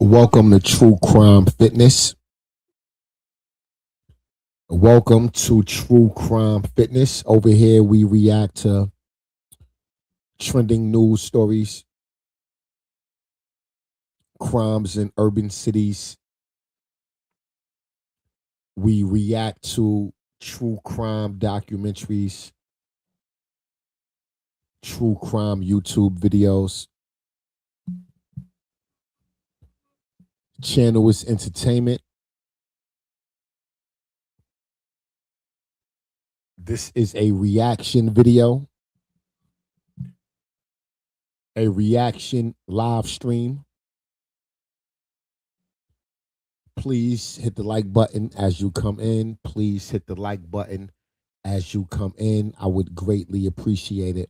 Welcome to True Crime Fitness. Welcome to True Crime Fitness. Over here, we react to trending news stories, crimes in urban cities. We react to true crime documentaries, true crime YouTube videos. Channel is entertainment. This is a reaction video, a reaction live stream. Please hit the like button as you come in. Please hit the like button as you come in. I would greatly appreciate it.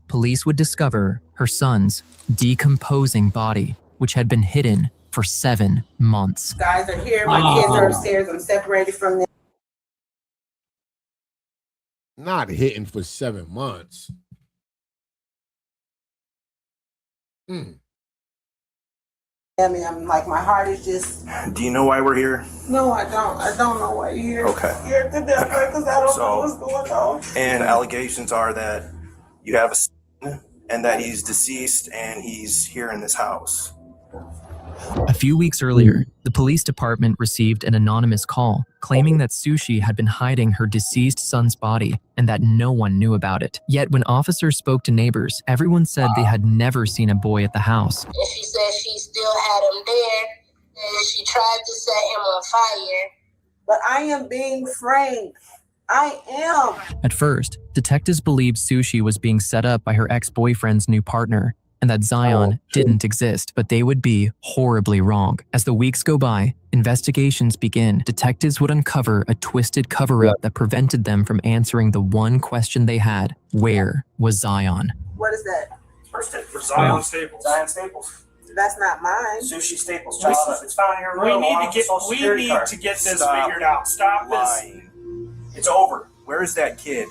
Police would discover her son's decomposing body, which had been hidden for 7 months. Guys are here. My kids are upstairs. I'm separated from them. Not hidden for 7 months. I mean, I'm like, my heart is just. Do you know why we're here? No, I don't. I don't know why you're here. Okay. Scared to death because I don't know what's going on. And allegations are that you have a son and that he's deceased and he's here in this house. A few weeks earlier, the police department received an anonymous call claiming that Sushi had been hiding her deceased son's body and that no one knew about it. Yet when officers spoke to neighbors, everyone said they had never seen a boy at the house. And she said she still had him there and she tried to set him on fire. But I am being framed. I am. At first, detectives believed Sushi was being set up by her ex-boyfriend's new partner and that Zion didn't exist, but they would be horribly wrong. As the weeks go by, investigations begin. Detectives would uncover a twisted cover-up that prevented them from answering the one question they had: where was Zion? What is that? First hit for Zion Staples. Zion Staples. That's not mine. Sushi Staples. It's found in your room. We need to get this figured out. Stop lying. It's over. Where is that kid?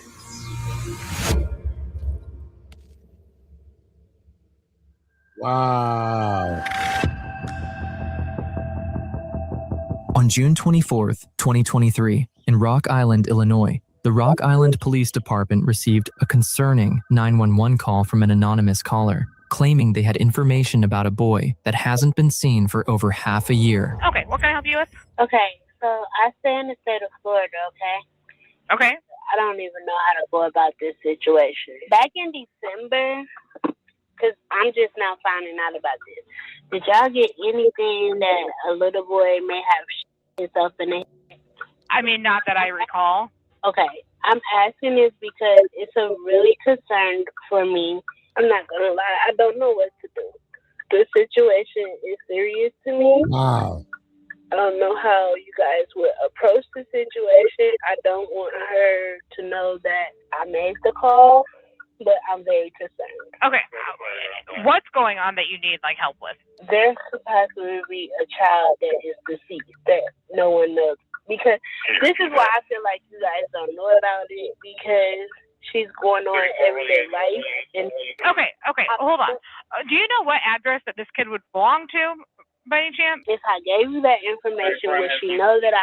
Wow. On June 24th, 2023, in Rock Island, Illinois, the Rock Island Police Department received a concerning 911 call from an anonymous caller, claiming they had information about a boy that hasn't been seen for over half a year. Okay, what can I help you with? Okay, so I stay in the state of Florida, okay? Okay. I don't even know how to go about this situation. Back in December, because I'm just now finding out about this, did y'all get anything that a little boy may have himself in it? I mean, not that I recall. Okay, I'm asking this because it's a really concern for me. I'm not going to lie, I don't know what to do. The situation is serious to me. Wow. I don't know how you guys would approach the situation. I don't want her to know that I made the call, but I'm very concerned. Okay. What's going on that you need, like, help with? There's supposedly be a child that is deceased that no one knows. Because this is why I feel like you guys don't know about it, because she's going on everyday life. And Okay, hold on. Do you know what address that this kid would belong to, by any chance? if I gave you that information, would she know that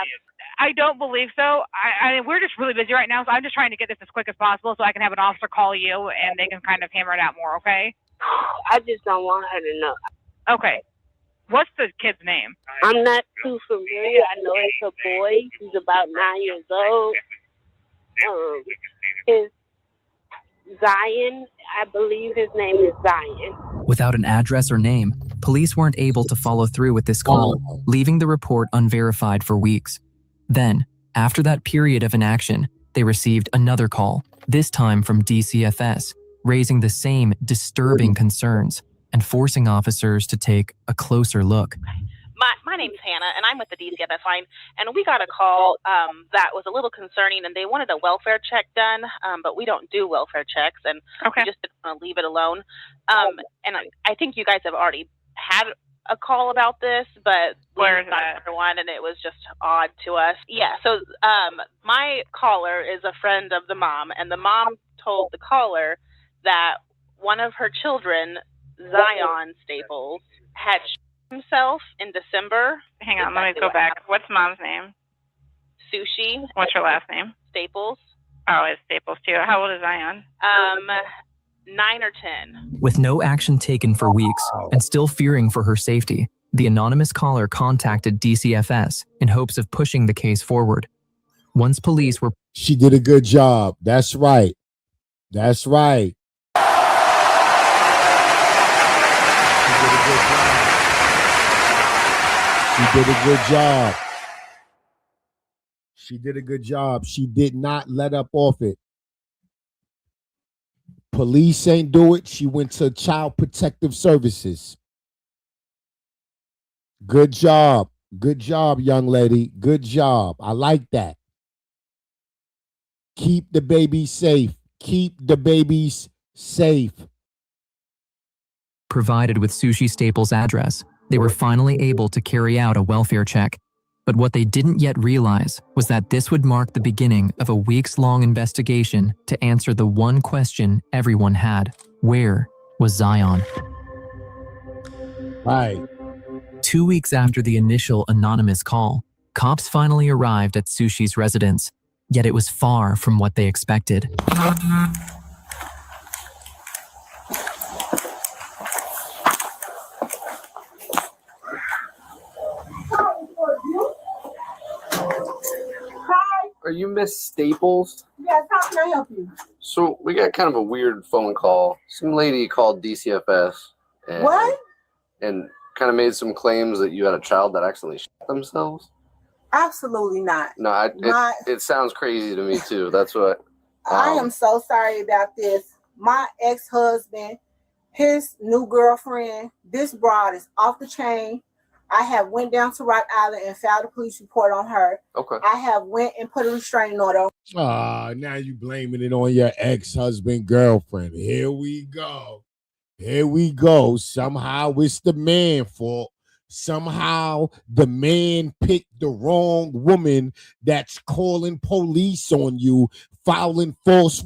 I don't believe so. I mean, we're just really busy right now, so I'm just trying to get this as quick as possible so I can have an officer call you and they can kind of hammer it out more, okay? I just don't want her to know. Okay. What's the kid's name? I'm not too familiar. I know it's a boy. He's about 9 years old. His Zion, I believe his name is Zion. Without an address or name, police weren't able to follow through with this call, leaving the report unverified for weeks. Then, after that period of inaction, they received another call, this time from DCFS, raising the same disturbing concerns and forcing officers to take a closer look. My name's Hannah, and I'm with the DCFS line, and we got a call that was a little concerning, and they wanted a welfare check done, but we don't do welfare checks, and Okay. we just didn't want to leave it alone. And I think you guys have already had a call about this, but Where is got that? another one, and it was just odd to us. Yeah, so my caller is a friend of the mom, and the mom told the caller that one of her children, Zion Staples, had shot himself in December. Hang on, let me go back. What's mom's name? Sushi. What's her last name? Staples. Oh, it's Staples too. How old is Zion? 9 or 10. With no action taken for weeks and still fearing for her safety, the anonymous caller contacted DCFS in hopes of pushing the case forward. Once police were She did a good job. That's right. That's right. She did a good job. She did a good job. She did not let up off it. Police ain't do it. She went to Child Protective Services. Good job. Good job, young lady. Good job. I like that. Keep the babies safe. Keep the babies safe. provided with Sushi Staples' address, they were finally able to carry out a welfare check. But what they didn't yet realize was that this would mark the beginning of a weeks-long investigation to answer the one question everyone had: where was Zion? Right. 2 weeks after the initial anonymous call, cops finally arrived at Sushi's residence, yet it was far from what they expected. Are you Miss Staples? Yes, how can I help you? So we got kind of a weird phone call. Some lady called DCFS and, What? and kind of made some claims that you had a child that accidentally shot themselves. Absolutely not. No, it sounds crazy to me too. That's what. I am so sorry about this. My ex-husband, his new girlfriend, this broad is off the chain. I have went down to Rock Island and filed a police report on her. Okay. I have went and put a restraining order. Now you blaming it on your ex-husband, girlfriend. Here we go. Here we go. Somehow it's the man fault. Somehow the man picked the wrong woman that's calling police on you, filing false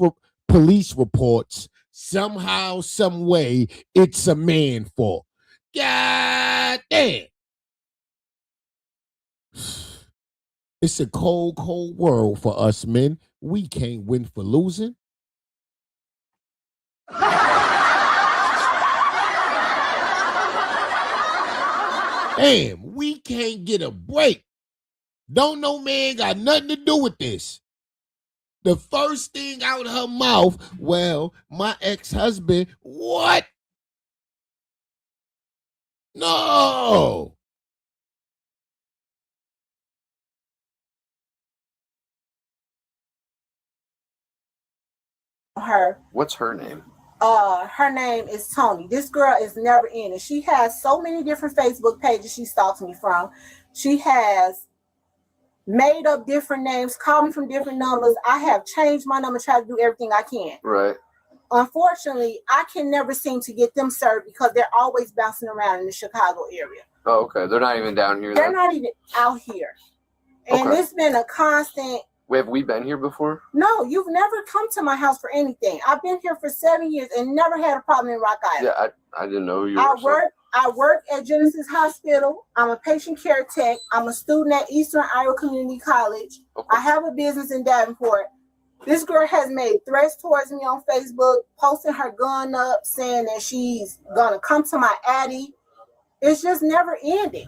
police reports. Somehow, some way, it's a man fault. God damn. It's a cold, cold world for us men. We can't win for losing. Damn, we can't get a break. Don't no man got nothing to do with this. The first thing out her mouth, well, my ex-husband, what? No. Her. What's her name? Her name is Tony. This girl is never in it. She has so many different Facebook pages she stalks me from. She has made up different names, called me from different numbers. I have changed my number, tried to do everything I can. Right. Unfortunately, I can never seem to get them served because they're always bouncing around in the Chicago area. Oh, okay. They're not even down here. They're not even out here. And Okay. it's been a constant. Have we been here before? No, you've never come to my house for anything. I've been here for 7 years and never had a problem in Rock Island. Yeah, I didn't know who you were. I work at Genesis Hospital. I'm a patient care tech. I'm a student at Eastern Iowa Community College. Okay. I have a business in Davenport. This girl has made threats towards me on Facebook, posting her gun up, saying that she's gonna come to my addy. It's just never ending.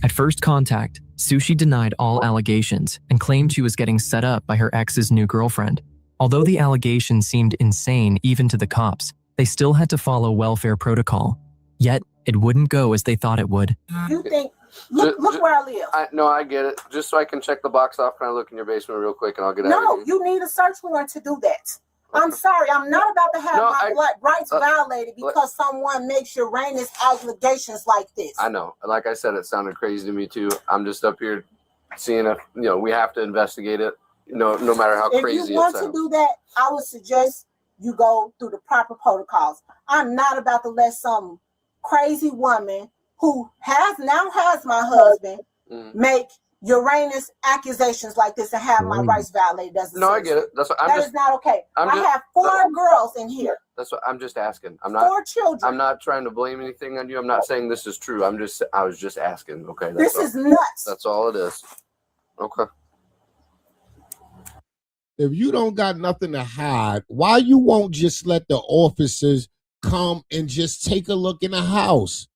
At first contact, Sushi denied all allegations and claimed she was getting set up by her ex's new girlfriend. Although the allegations seemed insane even to the cops, they still had to follow welfare protocol. Yet, it wouldn't go as they thought it would. You think, look where I live. No, I get it. Just so I can check the box off, can I look in your basement real quick and I'll get out No, of here? you need a search warrant to do that. I'm sorry, I'm not about to have my rights violated because someone makes erroneous allegations like this. I know. Like I said, it sounded crazy to me too. I'm just up here seeing if, we have to investigate it, no matter how crazy it sounds. If you want to do that, I would suggest you go through the proper protocols. I'm not about to let some crazy woman who now has my husband make Uranus accusations like this and have my rights violated as a No, I get it. That's what That is not okay. I have 4 girls in here. That's what I'm just asking. I'm not 4 children. I'm not trying to blame anything on you. I'm not saying this is true. I was just asking. Okay. This is nuts. That's all it is. Okay. If you don't got nothing to hide, why you won't just let the officers come and just take a look in the house?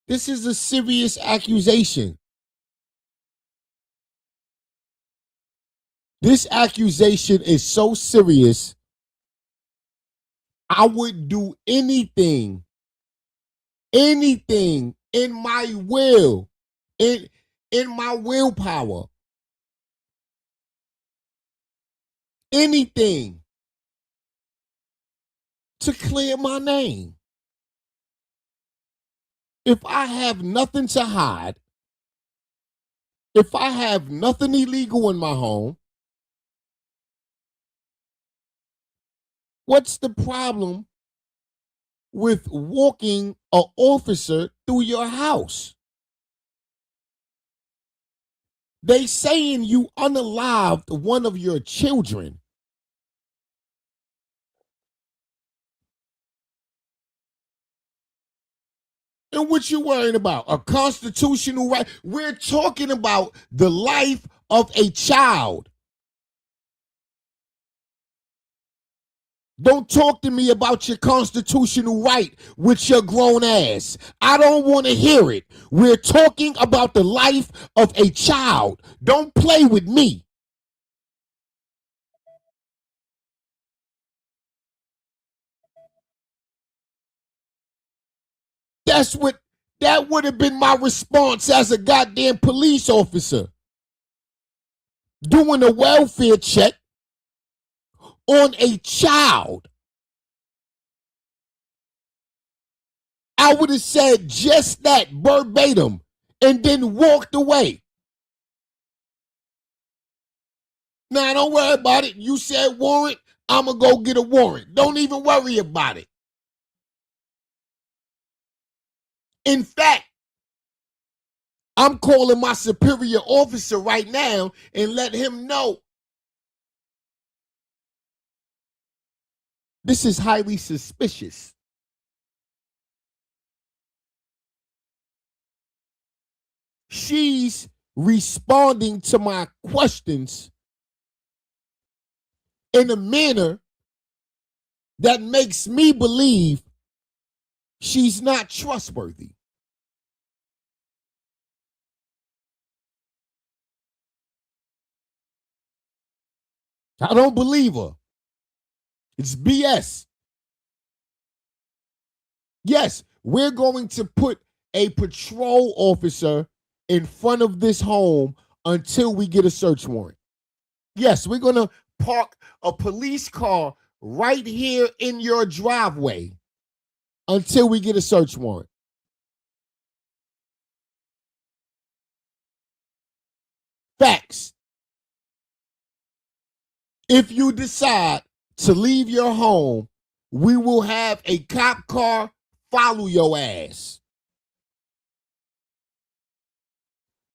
This is a serious accusation. This accusation is so serious, I would do anything in my will, in my willpower, anything to clear my name. If I have nothing to hide, if I have nothing illegal in my home, what's the problem with walking an officer through your house? They saying you unalived one of your children. And what you worrying about? A constitutional right? We're talking about the life of a child. Don't talk to me about your constitutional right with your grown ass. I don't want to hear it. We're talking about the life of a child. Don't play with me. That would have been my response as a goddamn police officer. Doing a welfare check on a child. I would have said just that verbatim and then walked away. Now, don't worry about it. You said warrant, I'm going to go get a warrant. Don't even worry about it. In fact, I'm calling my superior officer right now and let him know this is highly suspicious. She's responding to my questions in a manner that makes me believe she's not trustworthy. I don't believe her. It's BS. Yes, we're going to put a patrol officer in front of this home until we get a search warrant. Yes, we're going to park a police car right here in your driveway until we get a search warrant. Facts. If you decide to leave your home, we will have a cop car follow your ass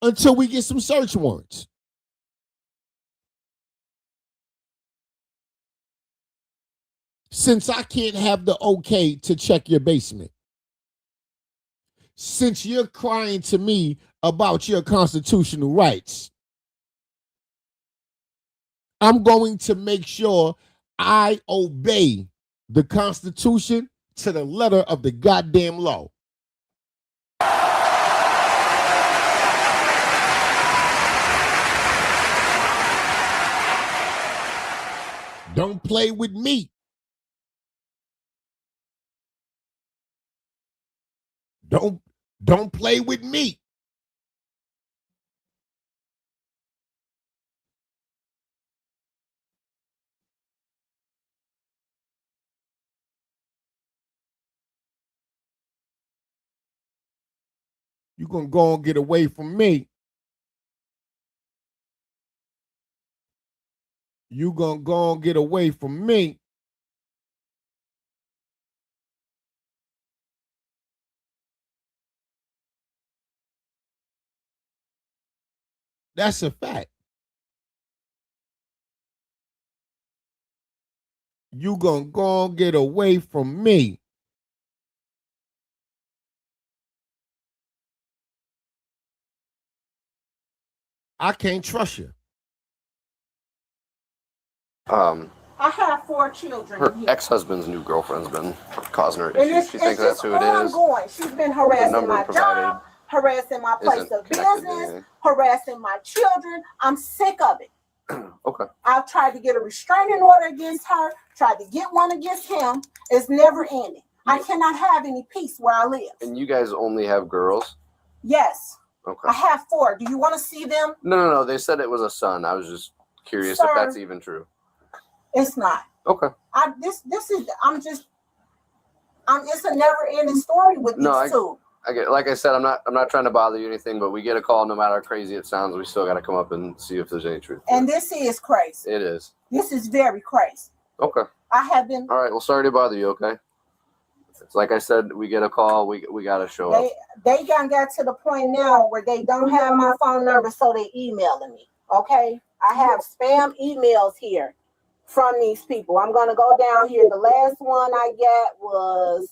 until we get some search warrants. Since I can't have the okay to check your basement. Since you're crying to me about your constitutional rights, I'm going to make sure I obey the Constitution to the letter of the goddamn law. Don't play with me. Don't play with me. You're going to go and get away from me. You're going to go and get away from me. That's a fact. You gonna go and get away from me. I can't trust you. I have 4 children. Her here. ex-husband's new girlfriend's been causing her And issues. She thinks that's who it is. ongoing. She's been harassing number my provided job, harassing my place isn't of connected to business, anything. harassing my children. I'm sick of it. Okay. I've tried to get a restraining order against her, tried to get one against him. It's never ending. I cannot have any peace where I live. And you guys only have girls? Yes. Okay. I have 4. Do you want to see them? No. They said it was a son. I was just curious if that's even true. It's not. Okay. It's a never ending story with these two. I get, like I said, I'm not trying to bother you or anything, but we get a call, no matter how crazy it sounds, we still got to come up and see if there's any truth. And this is crazy. It is. This is very crazy. Okay. I have been. All right. Well, sorry to bother you. Okay. It's like I said, we get a call, we got to show up. They got to the point now where they don't have my phone number, so they emailing me. Okay. I have spam emails here from these people. I'm gonna go down here. The last one I got was.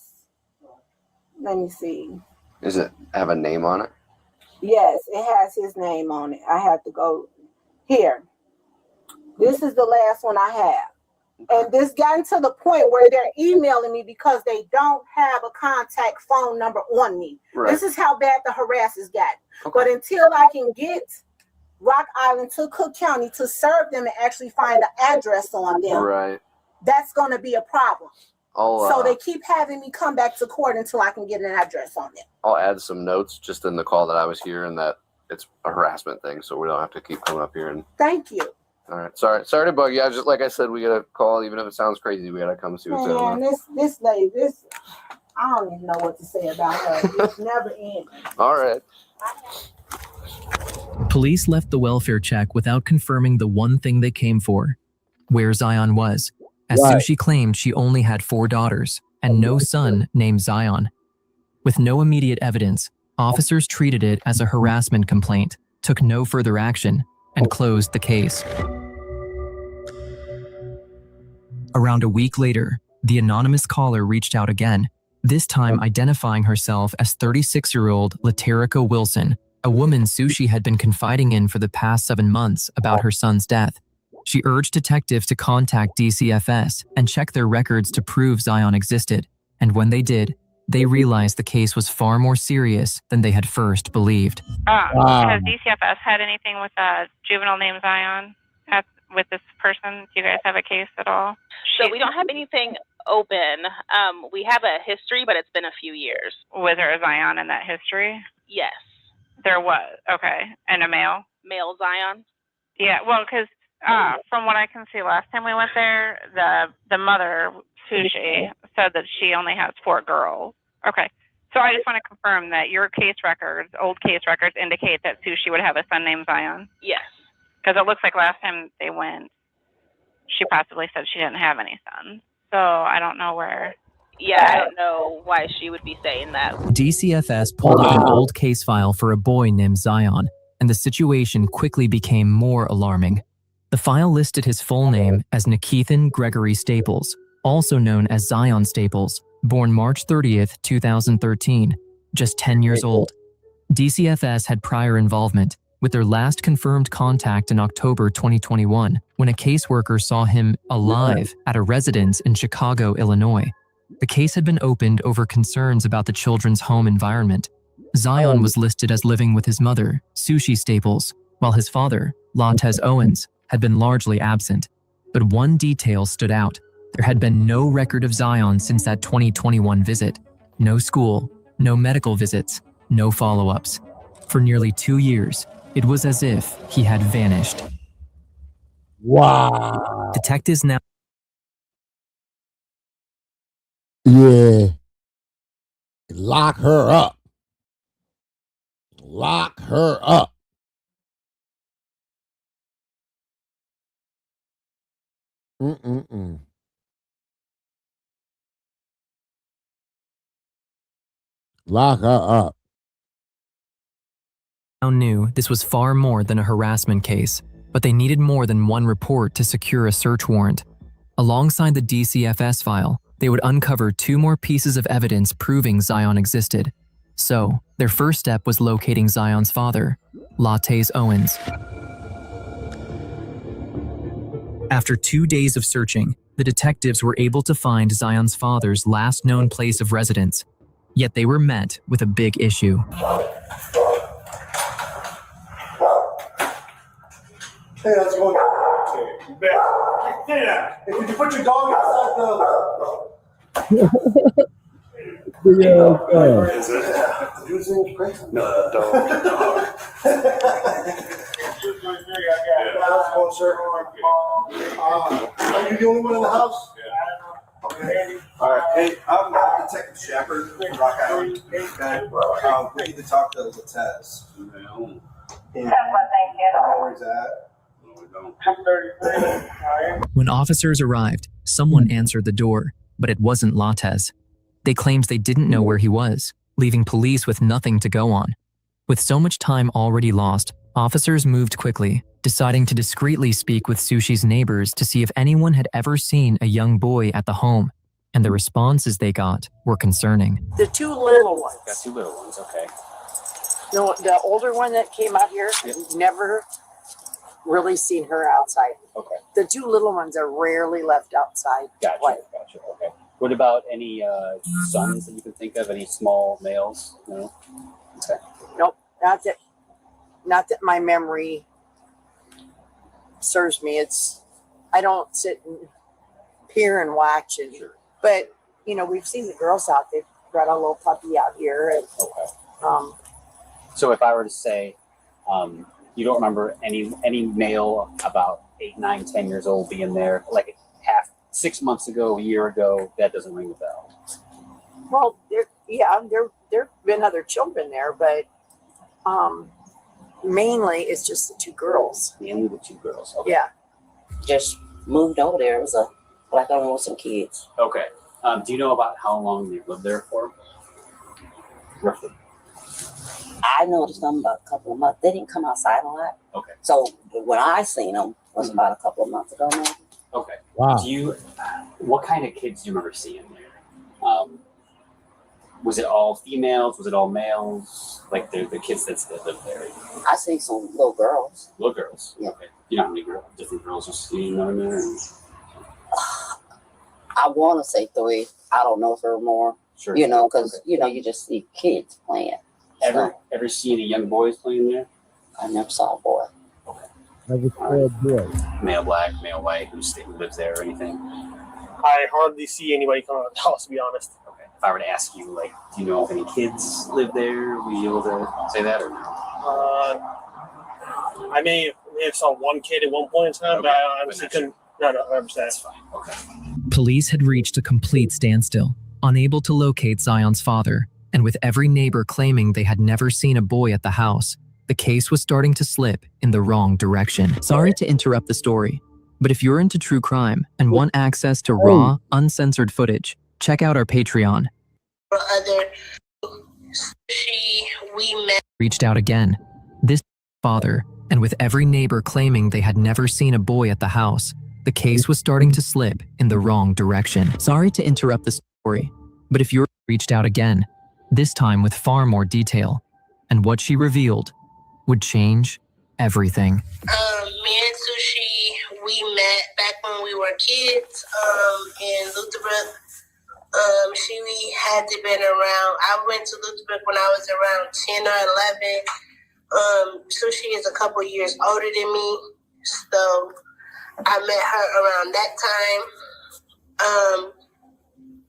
Let me see. Does it have a name on it? Yes, it has his name on it. I have to go here. This is the last one I have. And this gotten to the point where they're emailing me because they don't have a contact phone number on me. Right. This is how bad the harassers got. Okay. But until I can get Rock Island to Cook County to serve them and actually find the address on them, right, that's going to be a problem. So they keep having me come back to court until I can get an address on them. I'll add some notes just in the call that I was hearing that it's a harassment thing, so we don't have to keep coming up here. And thank you. All right, sorry to bug you. Just like I said, we got a call, even if it sounds crazy, we got to come see what's going on. This lady, I don't even know what to say about her. It's never ending. All right. Police left the welfare check without confirming the one thing they came for, where Zion was, as Sushi claimed she only had 4 daughters and no son named Zion. With no immediate evidence, officers treated it as a harassment complaint, took no further action, and closed the case. Around a week later, the anonymous caller reached out again, this time identifying herself as 36-year-old Laterica Wilson, a woman Sushi had been confiding in for the past 7 months about her son's death. She urged detectives to contact DCFS and check their records to prove Zion existed, and when they did, they realized the case was far more serious than they had first believed. Has DCFS had anything with a juvenile named Zion with this person? Do you guys have a case at all? So we don't have anything open. We have a history, but it's been a few years. Was there a Zion in that history? Yes. There was. Okay. And a male? Male Zion? Yeah, well, because from what I can see last time we went there, the mother, Sushi, said that she only has 4 girls. Okay. So I just want to confirm that your case records, old case records, indicate that Sushi would have a son named Zion? Yes. Because it looks like last time they went, she possibly said she didn't have any sons. So I don't know where. Yeah, I don't know why she would be saying that. DCFS pulled up an old case file for a boy named Zion, and the situation quickly became more alarming. The file listed his full name as Nikithan Gregory Staples, also known as Zion Staples, born March 30th, 2013, just 10 years old. DCFS had prior involvement, with their last confirmed contact in October 2021, when a caseworker saw him alive at a residence in Chicago, Illinois. The case had been opened over concerns about the children's home environment. Zion was listed as living with his mother, Sushi Staples, while his father, Lattez Owens, had been largely absent. But one detail stood out. There had been no record of Zion since that 2021 visit. No school, no medical visits, no follow-ups. For nearly 2 years, it was as if he had vanished. Wow. Detectives now... Yeah. Lock her up. Lock her up. Lock her up. knew this was far more than a harassment case, but they needed more than one report to secure a search warrant. Alongside the DCFS file, they would uncover 2 more pieces of evidence proving Zion existed. So, their first step was locating Zion's father, Lattes Owens. After 2 days of searching, the detectives were able to find Zion's father's last known place of residence. Yet they were met with a big issue. Hey, how's it going? You bet. Hey, could you put your dog outside the... Is it? No, dog. How's it going, sir? Are you the only one in the house? Yeah. Okay. All right. Hey, I'm Detective Shepard from Rock Island. Okay. We need to talk to Lattes. Yeah. Where he's at. When officers arrived, someone answered the door, but it wasn't Lattes. They claimed they didn't know where he was, leaving police with nothing to go on. With so much time already lost, officers moved quickly, deciding to discreetly speak with Sushi's neighbors to see if anyone had ever seen a young boy at the home, and the responses they got were concerning. The 2 little ones. Got 2 little ones, okay. No, the older one that came out here, never really seen her outside. Okay. The 2 little ones are rarely left outside. Gotcha. Okay. What about any sons that you can think of? Any small males? No. Okay. Nope. Not that my memory serves me. I don't sit and peer and watch and but we've seen the girls out. They've brought a little puppy out here and So if I were to say you don't remember any male about 8, 9, 10 years old being there, like 6 months ago, a year ago, that doesn't ring a bell. Well, there've been other children there, but mainly it's just the 2 girls. Mainly the 2 girls. Okay. Yeah. Just moved over there. It was a black woman with some kids. Okay. Do you know about how long they lived there for? Roughly. I noticed them about a couple of months. They didn't come outside a lot. Okay. So when I seen them was about a couple of months ago now. Okay. Wow. What kind of kids do you remember seeing there? Was it all females? Was it all males? Like the kids that lived there? I see some little girls. Little girls? Yeah. Okay. You know how many different girls you've seen over there? I want to say 3. I don't know if there were more. Sure. Because, you just see kids playing. Ever seen any young boys playing there? I never saw a boy. Okay. Never saw a boy. Male black, male white, who lives there or anything? I hardly see anybody come out of the house, to be honest. Okay. If I were to ask you, do you know if any kids live there? Were you able to say that or no? I may have saw one kid at one point in time, but I honestly couldn't. No, that's fine. Okay. Police had reached a complete standstill, unable to locate Zion's father, and with every neighbor claiming they had never seen a boy at the house, the case was starting to slip in the wrong direction. Sorry to interrupt the story, but if you're into true crime and want access to raw, uncensored footage, check out our Patreon. Reached out again. This father, and with every neighbor claiming they had never seen a boy at the house, the case was starting to slip in the wrong direction. Sorry to interrupt the story, but if you're reached out again, this time with far more detail, and what she revealed would change everything. Me and Sushi, we met back when we were kids in Lutherbrook. She had to been around, I went to Lutherbrook when I was around 10 or 11. Sushi is a couple years older than me, so I met her around that time.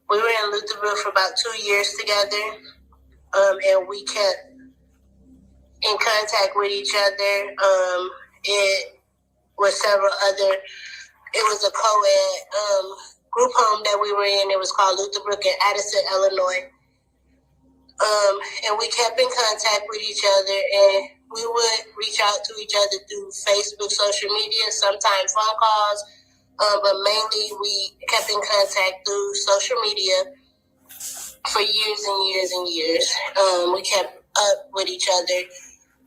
We were in Lutherbrook for about 2 years together, and we kept in contact with each other. It was it was a co-ed group home that we were in. It was called Lutherbrook in Addison, Illinois. And we kept in contact with each other, and we would reach out to each other through Facebook, social media, sometimes phone calls, but mainly we kept in contact through social media for years and years and years. We kept up with each other.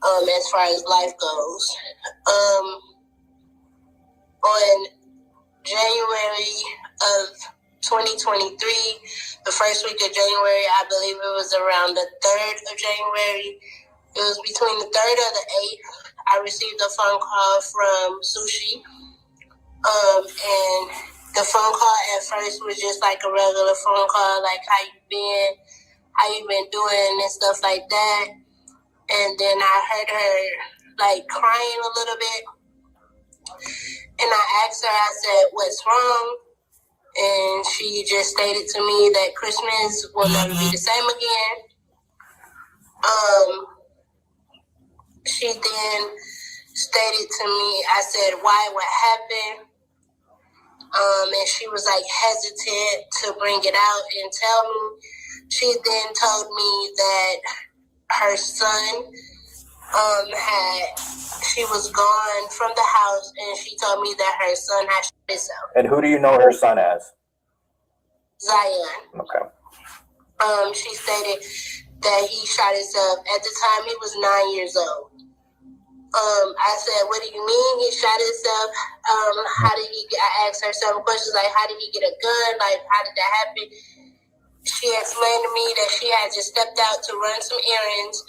as far as life goes. On January of 2023, the first week of January, I believe it was around the 3rd of January. It was between the 3rd or the 8th. I received a phone call from Sushi. And the phone call at first was just like a regular phone call, like how you been doing and stuff like that. And then I heard her like crying a little bit. And I asked her, I said, what's wrong? And she just stated to me that Christmas will never be the same again. She then stated to me, I said, why, what happened? And she was like hesitant to bring it out and tell me. She then told me that her son she was gone from the house, and she told me that her son had shot himself. And who do you know her son as? Zion. Okay. She stated that he shot himself. At the time, he was 9 years old. I said, what do you mean he shot himself? How did he get, I asked her several questions, like, how did he get a gun? Like, how did that happen? She explained to me that she had just stepped out to run some errands,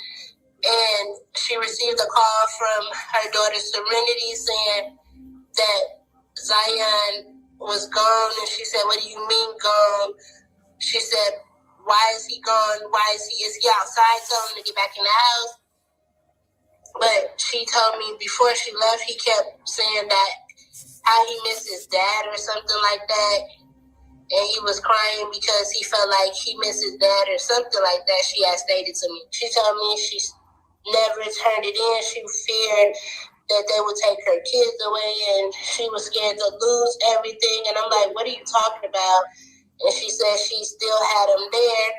and she received a call from her daughter Serenity saying that Zion was gone. And she said, what do you mean gone? She said, why is he gone? Is he outside? Tell him to get back in the house. But she told me before she left, he kept saying that how he missed his dad or something like that. And he was crying because he felt like he missed his dad or something like that, she had stated to me. She told me she never turned it in. She feared that they would take her kids away, and she was scared to lose everything. And I'm like, what are you talking about? And she said she still had him there,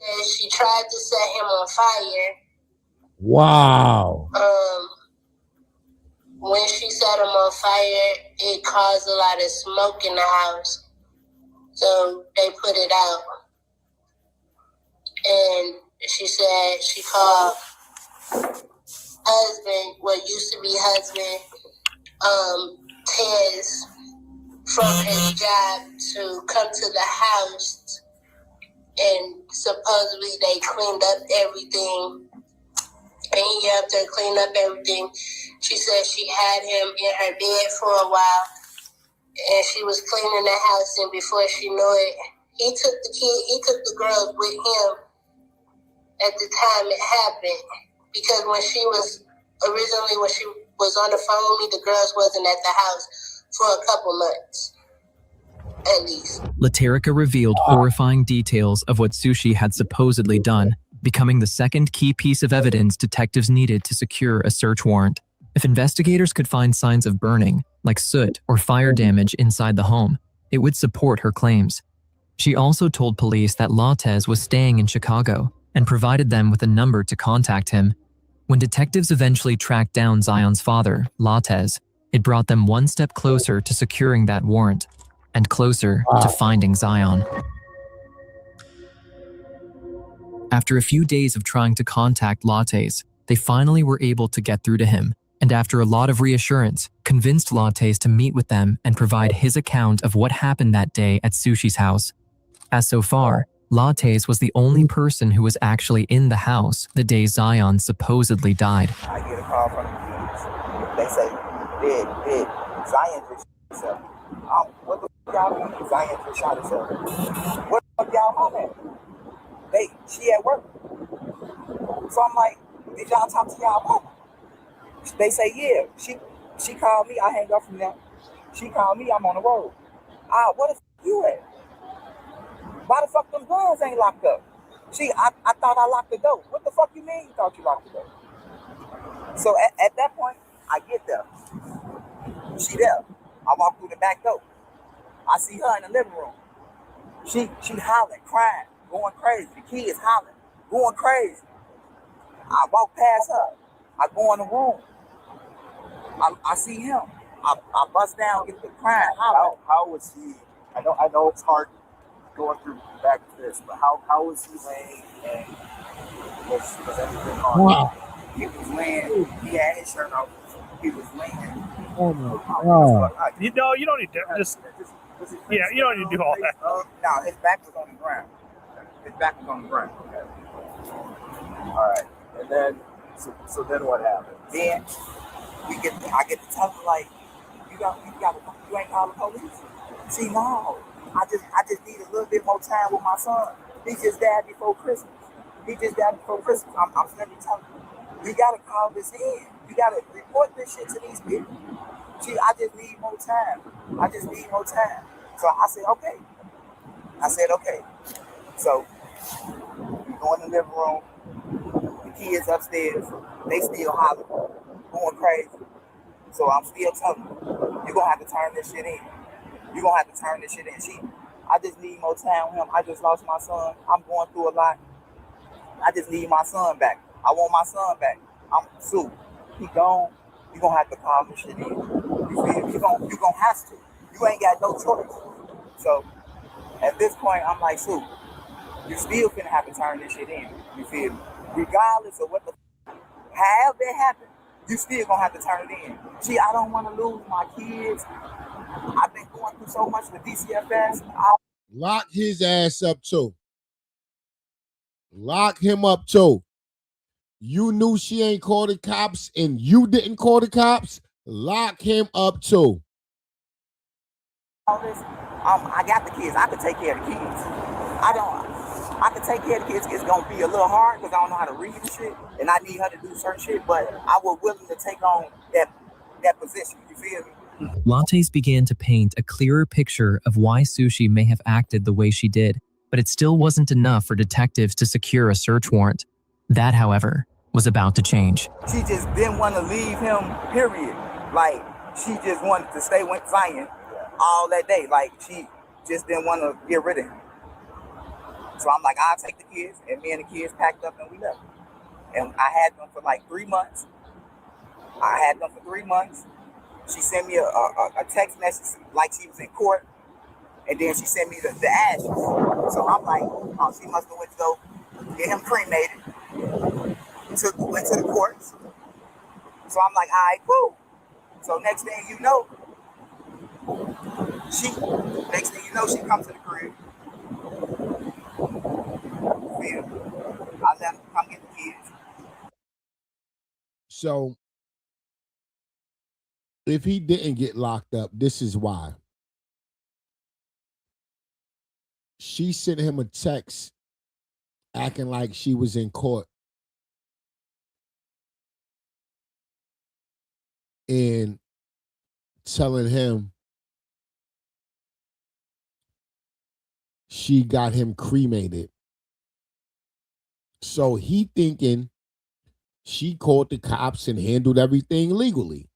and she tried to set him on fire. Wow. When she set him on fire, it caused a lot of smoke in the house. So they put it out. And she said she called husband, what used to be husband, Tez, from his job to come to the house. And supposedly they cleaned up everything. And he helped her clean up everything. She said she had him in her bed for a while, and she was cleaning the house, and before she knew it, he took the girls with him at the time it happened. Because when she was on the phone with me, the girls wasn't at the house for a couple months, at least. Laterica revealed horrifying details of what Sushi had supposedly done, becoming the second key piece of evidence detectives needed to secure a search warrant. If investigators could find signs of burning, like soot or fire damage inside the home, it would support her claims. She also told police that Lattez was staying in Chicago and provided them with a number to contact him. When detectives eventually tracked down Zion's father, Lattez, it brought them one step closer to securing that warrant and closer to finding Zion. After a few days of trying to contact Lattez, they finally were able to get through to him, and after a lot of reassurance, convinced Lattez to meet with them and provide his account of what happened that day at Sushi's house. As so far, Lattez was the only person who was actually in the house the day Zion supposedly died. I get a call from the police. They say, dead, Zion just shot himself. What the f*** y'all mean Zion just shot himself? What the f*** y'all mom at? She at work. So I'm like, did y'all talk to y'all mama? They say, yeah. She called me, I hang up from them. She called me, I'm on the road. Where the f*** you at? Why the fuck them guns ain't locked up? I thought I locked the door. What the fuck you mean you thought you locked the door? So at that point, I get there. She there. I walk through the back door. I see her in the living room. She hollering, crying, going crazy. The kids hollering, going crazy. I walk past her. I go in the room. I see him. I bust down, get the crying. How was he? I know it's hard going through back to this, but how was he laying, and was anything on? Wow. He was laying. He had his shirt off. He was laying. Oh my God. You don't need to just. Yeah, you don't need to do all that. No, his back was on the ground. His back was on the ground. All right. And then, so then what happened? Then I get to tell him like, you ain't call the police. See, no, I just need a little bit more time with my son. He just died before Christmas. I'm simply telling you, you gotta call this in. You gotta report this shit to these people. See, I just need more time. So I said, okay. So we go in the living room. The kids upstairs, they still hollering, going crazy. So I'm still telling you, you're gonna have to turn this shit in. See, I just need more time with him. I just lost my son. I'm going through a lot. I just need my son back. I want my son back. I'm Sue. He gone. You're gonna have to call this shit in. You feel me? You're gonna have to. You ain't got no choice. So at this point, I'm like, Sue, you still finna have to turn this shit in. You feel me? Regardless of what the however it happened, you still gonna have to turn it in. See, I don't want to lose my kids. I've been going through so much with DCFS. Lock his ass up too. Lock him up too. You knew she ain't called the cops and you didn't call the cops. Lock him up too. All this, I got the kids. I could take care of the kids. I could take care of the kids. It's gonna be a little hard because I don't know how to read the shit, and I need her to do certain shit. But I was willing to take on that position. You feel me? Lattes began to paint a clearer picture of why Sushi may have acted the way she did, but it still wasn't enough for detectives to secure a search warrant. That, however, was about to change. She just didn't want to leave him, period. Like, she just wanted to stay with Zion all that day. Like, she just didn't want to get rid of him. So I'm like, I'll take the kids, and me and the kids packed up and we left. And I had them for like 3 months. She sent me a text message like she was in court, and then she sent me the ashes. So I'm like, oh, she must have went to go get him cremated. Went to the courts. So I'm like, all right, cool. So next thing you know, she comes to the crib. I let her come get the kids. So if he didn't get locked up, this is why. She sent him a text acting like she was in court. And telling him she got him cremated. So he thinking she called the cops and handled everything legally.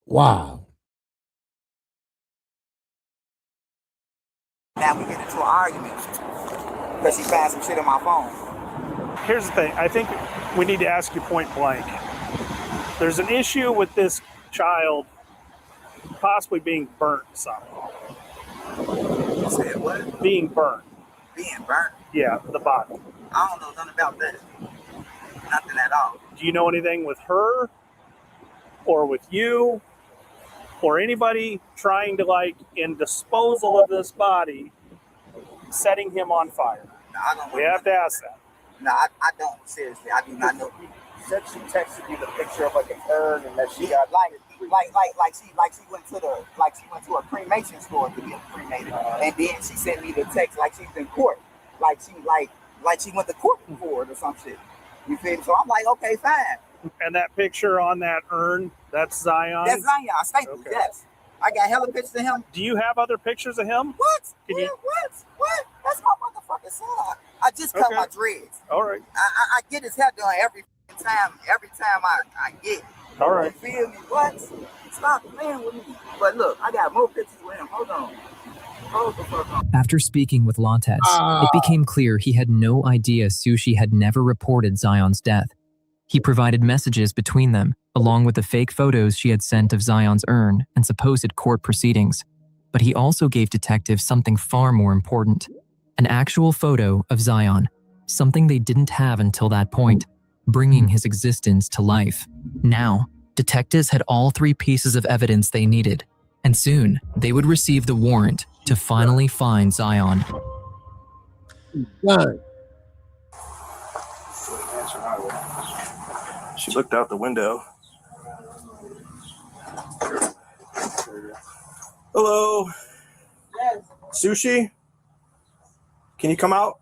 Wow. Now we get into an argument because she found some shit on my phone. Here's the thing. I think we need to ask you point blank. There's an issue with this child possibly being burnt somehow. You said what? Being burnt. Being burnt? Yeah, the body. I don't know nothing about that. Nothing at all. Do you know anything with her or with you or anybody trying to, like, in disposal of this body, setting him on fire? No, I don't know. We have to ask that. No, I don't. Seriously, I do not know. You said she texted you the picture of like an urn and that she got like she went to a cremation store to get cremated, and then she sent me the text like she's in court, like she went to court for it or some shit. You feel me? So I'm like, okay, fine. And that picture on that urn, that's Zion? That's Zion Staples, okay. Yes. I got hella pictures of him. Do you have other pictures of him? What? What? That's my motherfucking son. I just cut my dreads. All right. I get his hair done every time I get it. All right. You feel me? What? Stop playing with me. But look, I got more pictures with him. Hold on. Hold the fuck on. After speaking with Lattes, it became clear he had no idea Sushi had never reported Zion's death. He provided messages between them, along with the fake photos she had sent of Zion's urn and supposed court proceedings. But he also gave detectives something far more important, an actual photo of Zion. something they didn't have until that point, bringing his existence to life. Now, detectives had all 3 pieces of evidence they needed, and soon they would receive the warrant to finally find Zion. Done. She looked out the window. Hello. Yes. Sushi? Can you come out?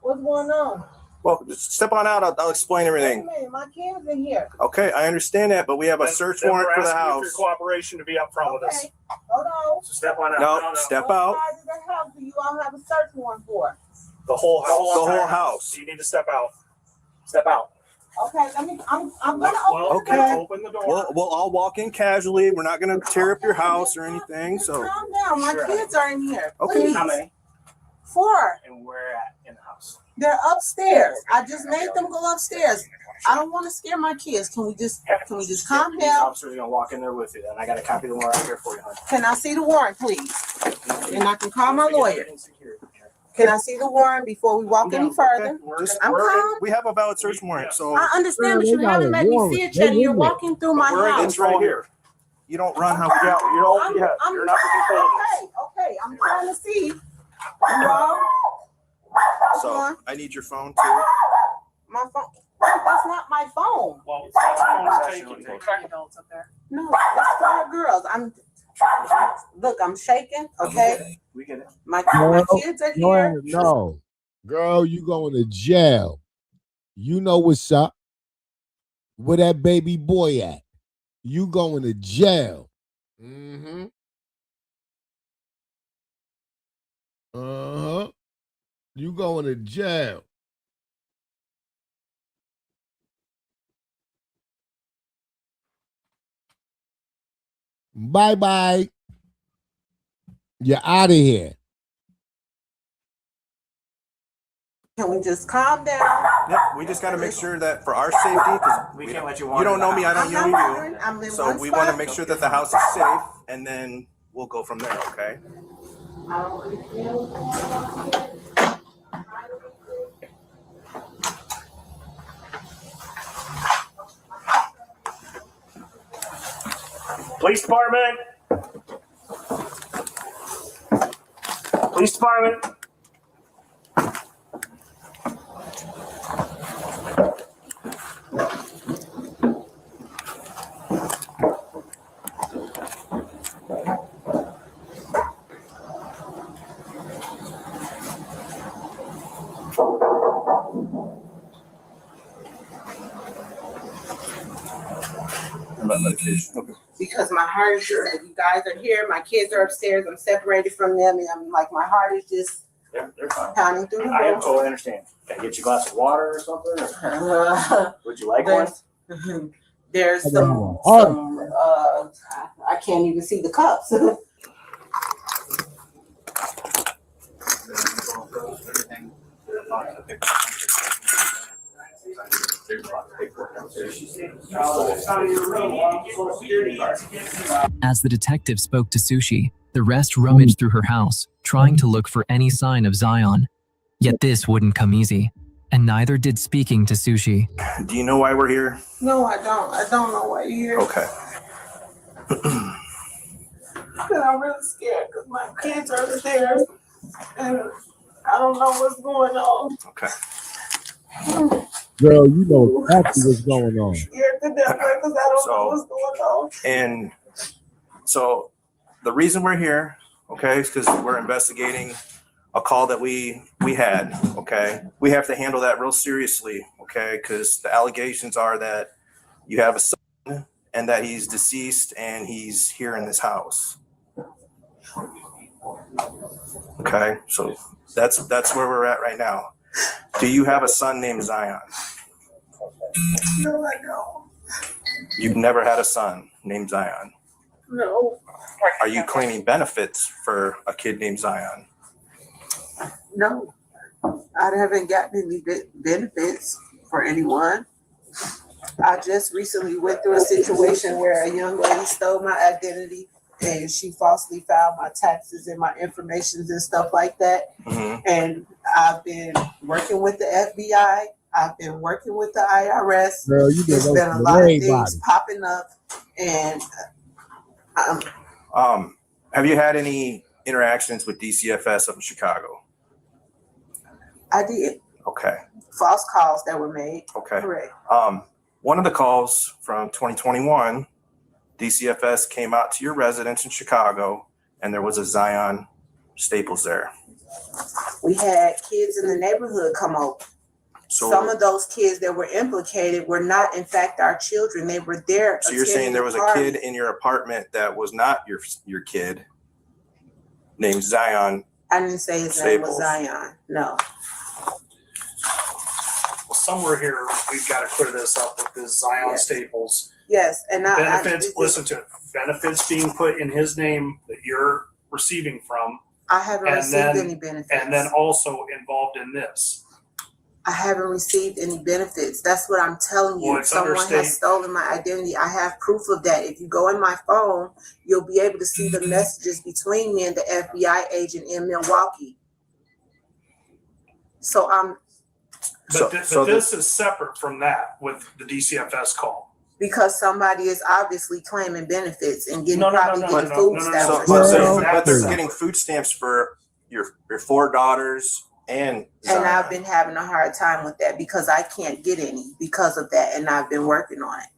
What's going on? Well, just step on out. I'll explain everything. Wait a minute, my kids are here. Okay, I understand that, but we have a search warrant for the house. For your cooperation to be up front with us. Okay, hold on. So step on out. No, step out. What part of the house do you all have a search warrant for? The whole house. The whole house. So you need to step out. Step out. Okay, I'm gonna open Okay. Open the door. We'll all walk in casually. We're not going to tear up your house or anything. So calm down. My kids are in here. Okay. Please. How many? 4. And where at in the house? They're upstairs. I just made them go upstairs. I don't want to scare my kids. Can we just calm These down? officers are gonna walk in there with you, and I got a copy of the warrant right here for you, honey. Can I see the warrant, please? And I can call my lawyer. Can I see the warrant before we walk any further? I'm calm. We have a valid search warrant, so I understand, but you haven't let me see it yet, and you're walking through my house. it's right here. You don't run how You're not the control. Okay, I'm trying to see. You all? So I need your phone too. My phone. That's not my phone. Well, it's not taken. No, that's for the girls. I'm shaking. Okay. We get it. My kids are No, here. no. Girl, you going to jail. You know what's up. Where that baby boy at? You going to jail. Mm-hmm. Uh-huh. You going to jail. Bye-bye. You're out of here. Can we just calm down? Yep, we just got to make sure that for our safety, because We can't let you you wander don't know the me, I house. don't know I'm you. in So one we want to spot. make sure that the house is safe, and then we'll go from there, okay? Police department. Police department. Because my heart is just, if you guys are here, my kids are upstairs, I'm separated from them, and I'm like, my heart is just They're fine. pounding through the I roof. totally understand. Can I get you a glass of water or something? Or Uh, would you like one? there's I some, got one. I can't even see the cups. As the detective spoke to Sushi, the rest rummaged through her house, trying to look for any sign of Zion. Yet this wouldn't come easy, and neither did speaking to Sushi. Do you know why we're here? No, I don't. I don't know why you're here. Okay. And I'm really scared because my kids are upstairs, and I don't know what's going on. Okay. Girl, you know exactly what's going on. Scared to death because I don't know what's going on. And so the reason we're here, okay, is because we're investigating a call that we had, okay? We have to handle that real seriously, okay? Because the allegations are that you have a son and that he's deceased and he's here in this house. Okay, so that's where we're at right now. Do you have a son named Zion? No, I don't. You've never had a son named Zion. No. Are you claiming benefits for a kid named Zion? No. I haven't gotten any benefits for anyone. I just recently went through a situation where a young lady stole my identity and she falsely filed my taxes and my information and stuff like that. Mm-hmm. And I've been working with the FBI. I've been working with the IRS. Girl, you There's been a lot of things popping up, and have you had any interactions with DCFS up in Chicago? I did. Okay. False calls that were made. Okay. Correct. One of the calls from 2021, DCFS came out to your residence in Chicago, and there was a Zion Staples there. We had kids in the neighborhood come over. So some of those kids that were implicated were not, in fact, our children. They were there. So you're saying there was a kid in your apartment that was not your kid, named Zion? I didn't say his name was Zion. No. Well, somewhere here we've got to clear this up with this Zion Staples. Yes, and benefits. Listen to it. Benefits being put in his name that you're receiving from. I haven't received any benefits. And then also involved in this. I haven't received any benefits. That's what I'm telling you. Someone has stolen my identity. I have proof of that. If you go in my phone, you'll be able to see the messages between me and the FBI agent in Milwaukee. So this is separate from that with the DCFS call. Because somebody is obviously claiming benefits and getting food stamps. But they're getting food stamps for your 4 daughters. And I've been having a hard time with that because I can't get any because of that, and I've been working on it.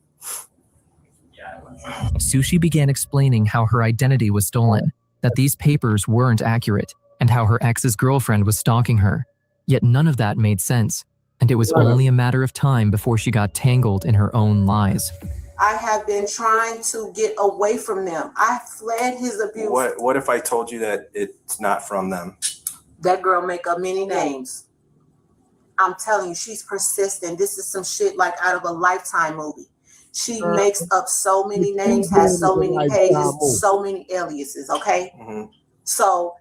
Sushi began explaining how her identity was stolen, that these papers weren't accurate, and how her ex's girlfriend was stalking her. Yet none of that made sense, and it was only a matter of time before she got tangled in her own lies. I have been trying to get away from them. I fled his abuse. What if I told you that it's not from them? That girl make up many names. I'm telling you, she's persistent. This is some shit like out of a Lifetime movie. She makes up so many names, has so many pages, so many aliases, okay? Mm-hmm. So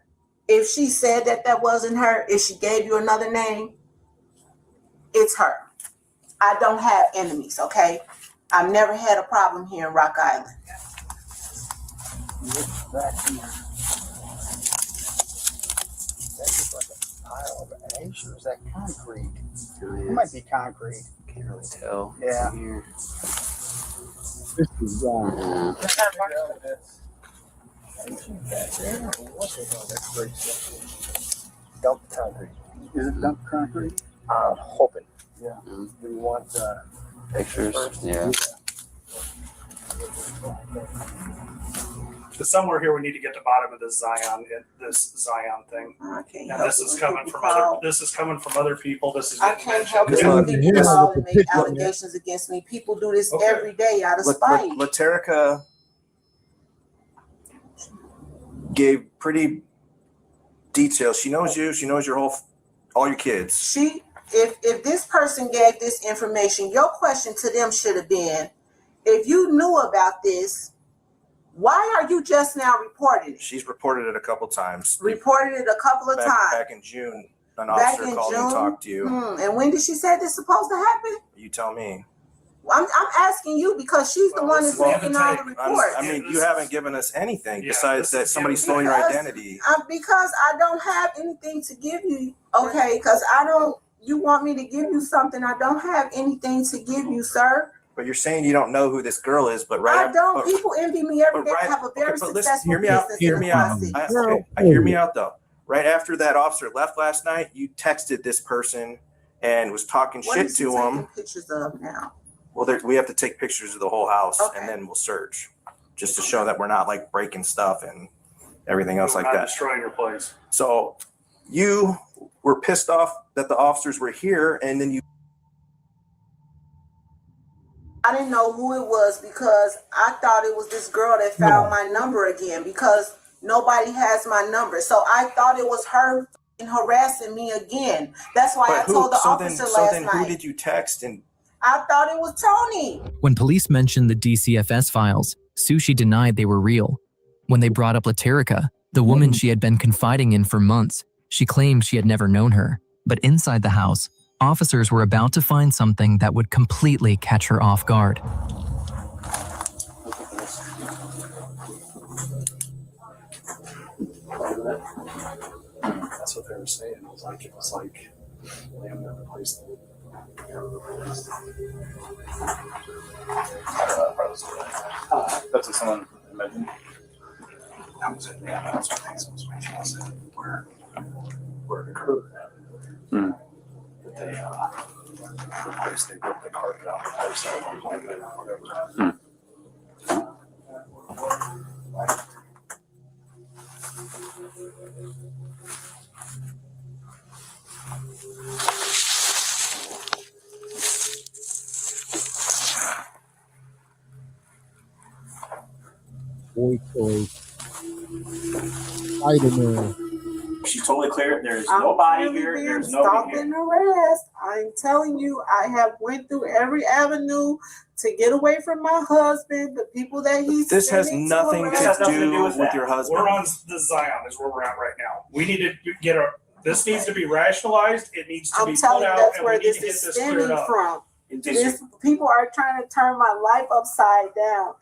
if she said that wasn't her, if she gave you another name, it's her. I don't have enemies, okay? I've never had a problem here in Rock Island. Pile of ash, or is that concrete? It might be concrete. Can't really tell. Yeah. This is Dump concrete. Is it dump concrete? I'm hoping. Yeah. Do you want pictures? Yeah. So somewhere here we need to get to the bottom of this Zion thing. And this is coming from other people. This is I can't help it when people call and make allegations against me. People do this every day out of spite. Laterica gave pretty details. She knows you. She knows all your kids. If this person gave this information, your question to them should have been, if you knew about this, why are you just now reporting it? She's reported it a couple times. Back in June, an officer called and talked to you. And when did she say this is supposed to happen? You tell me. I'm asking you because she's the one that's making all the reports. I mean, you haven't given us anything besides that somebody stole your identity. Because I don't have anything to give you, okay? Because you want me to give you something. I don't have anything to give you, sir. But you're saying you don't know who this girl is, but people envy me every day. I have a very successful business. Hear me out though. Right after that officer left last night, you texted this person and was talking shit to him. Pictures of now. Well, we have to take pictures of the whole house and then we'll search, just to show that we're not like breaking stuff and everything else like that. Destroying your place. So you were pissed off that the officers were here, and then you. I didn't know who it was because I thought it was this girl that found my number again because nobody has my number. So I thought it was her harassing me again. That's why I told the officer last night. Who did you text? And I thought it was Tony. When police mentioned the DCFS files, Sushi denied they were real. When they brought up Laterica, the woman she had been confiding in for months, she claimed she had never known her. But inside the house, officers were about to find something that would completely catch her off guard. it. That's what they were saying. It was like lamb never replaced it. That's what someone mentioned. That was it. Yeah, that's what I think someone said. Where it occurred. That they replaced. They broke the carpet out. Replaced that one blanket or whatever. Boy choice. Spider-Man. She's totally clear. There's I'm nobody really here. being There's nobody stalked here. and harassed. I'm telling you, I have went through every avenue to get away from my husband, the people that he's. This has nothing to do with your husband. We're on the Zion is where we're at right now. We need to get this needs to be rationalized. It needs to be put out, that's and where we need this to get is this stemming cleared up. from. People are trying to turn my life upside down.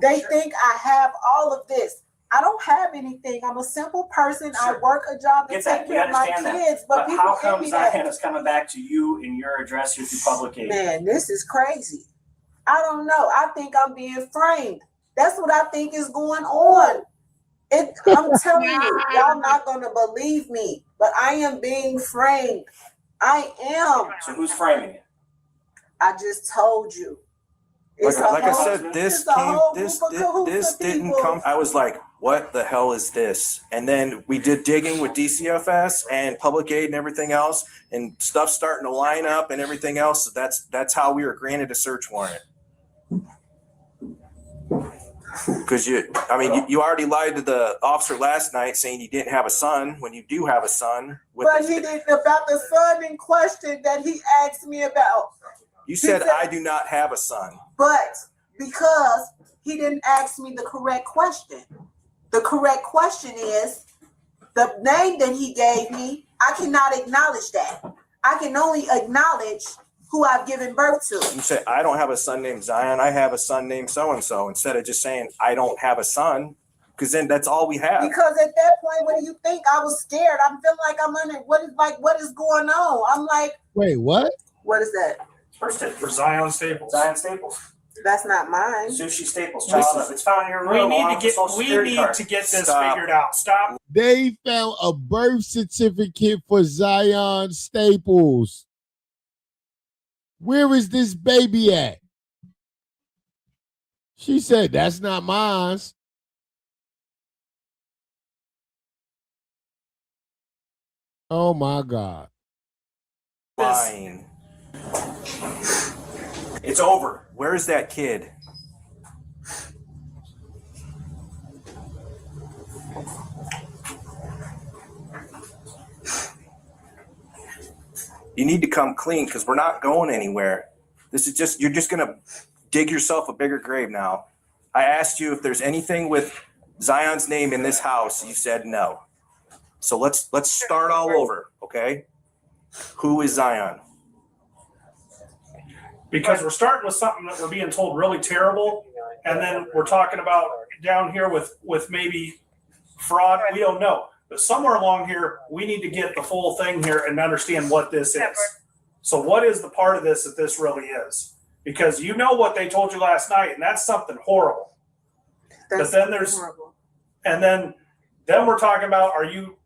They think I have all of this. I don't have anything. I'm a simple person. Sure. I work a job to take care of my kids. But how come Zion is coming back to you in your address here through public aid? Man, this is crazy. I don't know. I think I'm being framed. That's what I think is going on. I'm telling you, y'all not going to believe me, but I am being framed. I am. So who's framing it? I just told you. Like I said, this didn't come. I was like, what the hell is this? And then we did digging with DCFS and public aid and everything else, and stuff starting to line up and everything else. So that's how we were granted a search warrant. Because you already lied to the officer last night saying you didn't have a son when you do have a son. But he didn't about the son in question that he asked me about. You said I do not have a son. But because he didn't ask me the correct question. The correct question is the name that he gave me. I cannot acknowledge that. I can only acknowledge who I've given birth to. You say, I don't have a son named Zion. I have a son named so-and-so, instead of just saying, I don't have a son, because then that's all we have. Because at that point, what do you think? I was scared. I'm feeling like I'm under, what is going on? I'm like. Wait, what? What is that? For Zion Staples. Zion Staples. That's not mine. Sushi Staples. It's found in your room. We need to get this figured out. Stop. They found a birth certificate for Zion Staples. Where is this baby at? She said, that's not mine. Oh my God. Lying. It's over. Where is that kid? You need to come clean because we're not going anywhere. This is just, you're just going to dig yourself a bigger grave now. I asked you if there's anything with Zion's name in this house. You said no. So let's start all over, okay? Who is Zion? Because we're starting with something that we're being told really terrible, and then we're talking about down here with maybe fraud. We don't know. But somewhere along here, we need to get the full thing here and understand what this is. So what is the part of this that this really is? Because you know what they told you last night, and that's something horrible. But then there's horrible. And then we're talking about, are you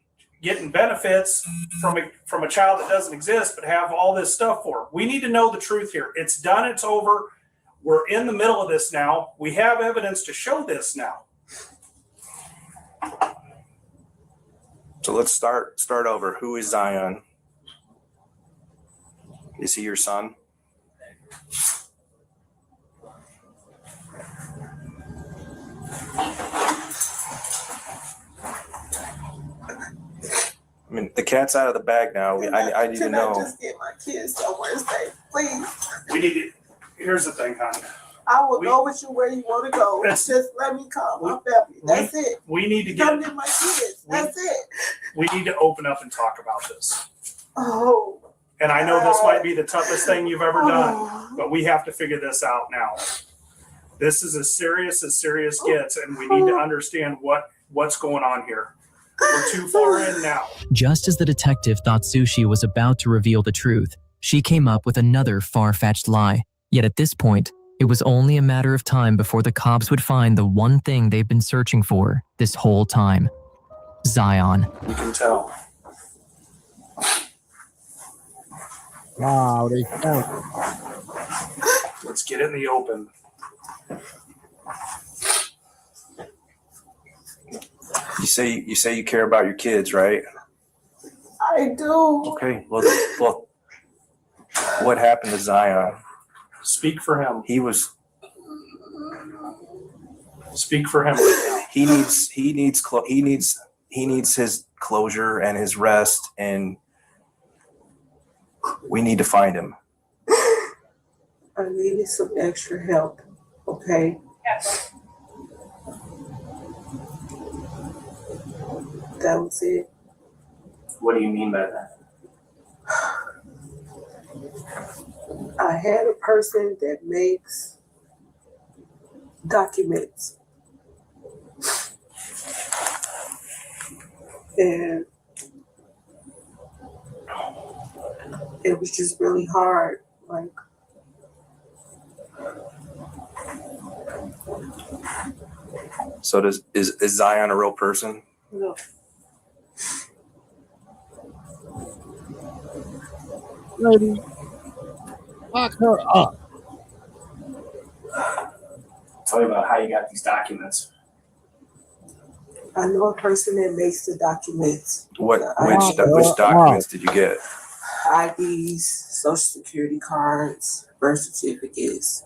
getting benefits from a child that doesn't exist but have all this stuff for? We need to know the truth here. It's done. It's over. We're in the middle of this now. We have evidence to show this now. So let's start over. Who is Zion? Is he your son? I mean, the cat's out of the bag now. I need to know. Can I just get my kids somewhere safe, please? We need to. Here's the thing, honey. I will go with you where you want to go. Just let me come. I'm happy. That's it. We need to come get my kids. That's it. We need to open up and talk about this. Oh. And I know this might be the toughest thing you've ever done, but we have to figure this out now. This is as serious gets, and we need to understand what's going on here. We're too far in now. Just as the detective thought Sushi was about to reveal the truth, she came up with another far-fetched lie. Yet at this point, it was only a matter of time before the cops would find the one thing they've been searching for this whole time: Zion. You can tell. Wow, they found it. Let's get it in the open. You say you care about your kids, right? I do. Okay. Well, what happened to Zion? Speak for him. Speak for him. He needs his closure and his rest, and we need to find him. I needed some extra help. Okay. That was it. What do you mean by that? I had a person that makes documents. And it was just really hard. Like, So is Zion a real person? no. Lady, lock her up. Tell me about how you got these documents. I know a person that makes the documents. Which documents did you get? IDs, social security cards, birth certificates.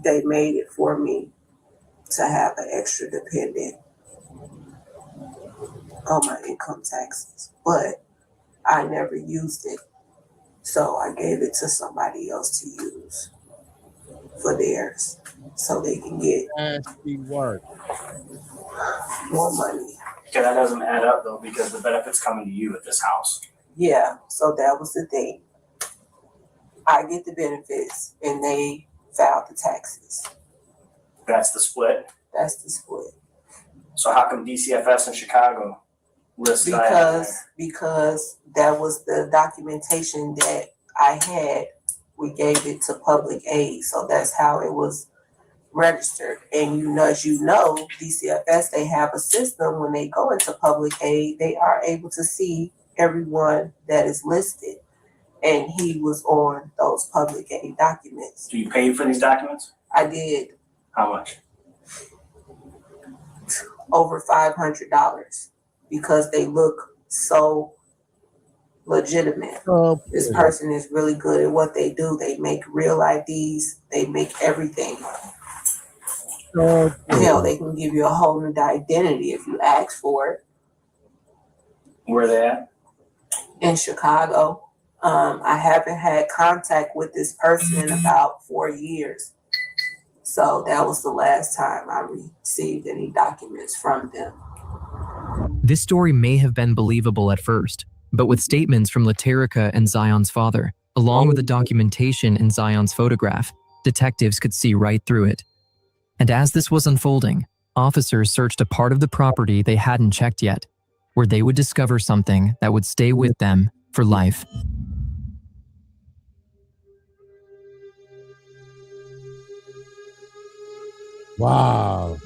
They made it for me to have an extra dependent on my income taxes, but I never used it. So I gave it to somebody else to use for theirs so they can get Nasty work. more money. Okay, that doesn't add up though, because the benefit's coming to you at this house. Yeah, so that was the thing. I get the benefits and they file the taxes. That's the split. That's the split. So how come DCFS in Chicago lists Zion? Because that was the documentation that I had. We gave it to public aid, so that's how it was registered. And as you know, DCFS, they have a system when they go into public aid, they are able to see everyone that is listed. And he was on those public aid documents. Do you pay for these documents? I did. How much? Over $500 because they look so legitimate. This person is really good at what they do. They make real IDs. They make everything. Hell, they can give you a whole new identity if you ask for it. Where they at? In Chicago. I haven't had contact with this person in about 4 years. So that was the last time I received any documents from them. This story may have been believable at first, but with statements from Laterica and Zion's father, along with the documentation in Zion's photograph, detectives could see right through it. And as this was unfolding, officers searched a part of the property they hadn't checked yet, where they would discover something that would stay with them for life. Wow.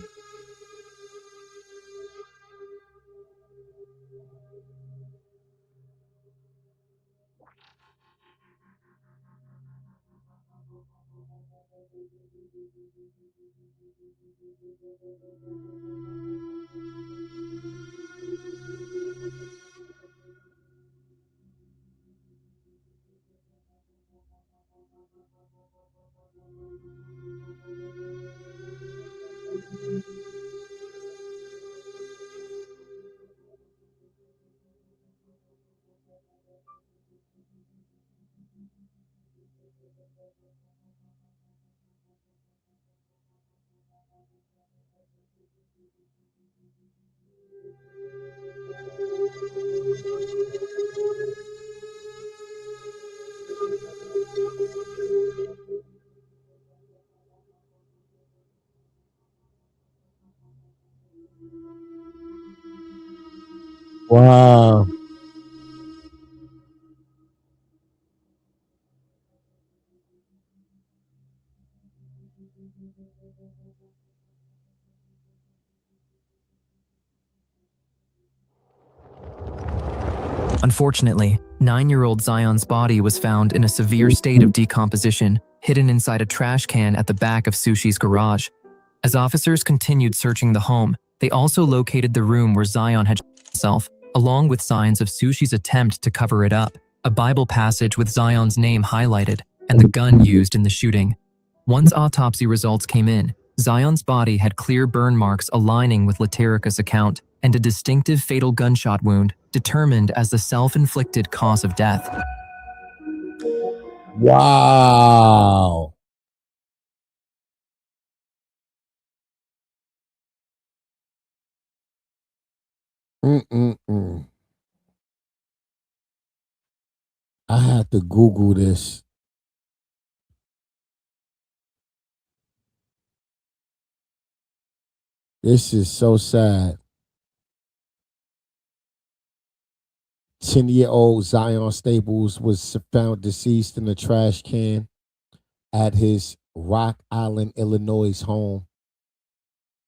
Wow. Unfortunately, 9-year-old Zion's body was found in a severe state of decomposition, hidden inside a trash can at the back of Sushi's garage. As officers continued searching the home, they also located the room where Zion had shot himself, along with signs of Sushi's attempt to cover it up, a Bible passage with Zion's name highlighted, and the gun used in the shooting. Once autopsy results came in, Zion's body had clear burn marks aligning with Laterica's account, and a distinctive fatal gunshot wound, determined as the self-inflicted cause of death. Wow. Mm-mm-mm. I had to Google this. This is so sad. 10-year-old Zion Staples was found deceased in a trash can at his Rock Island, Illinois home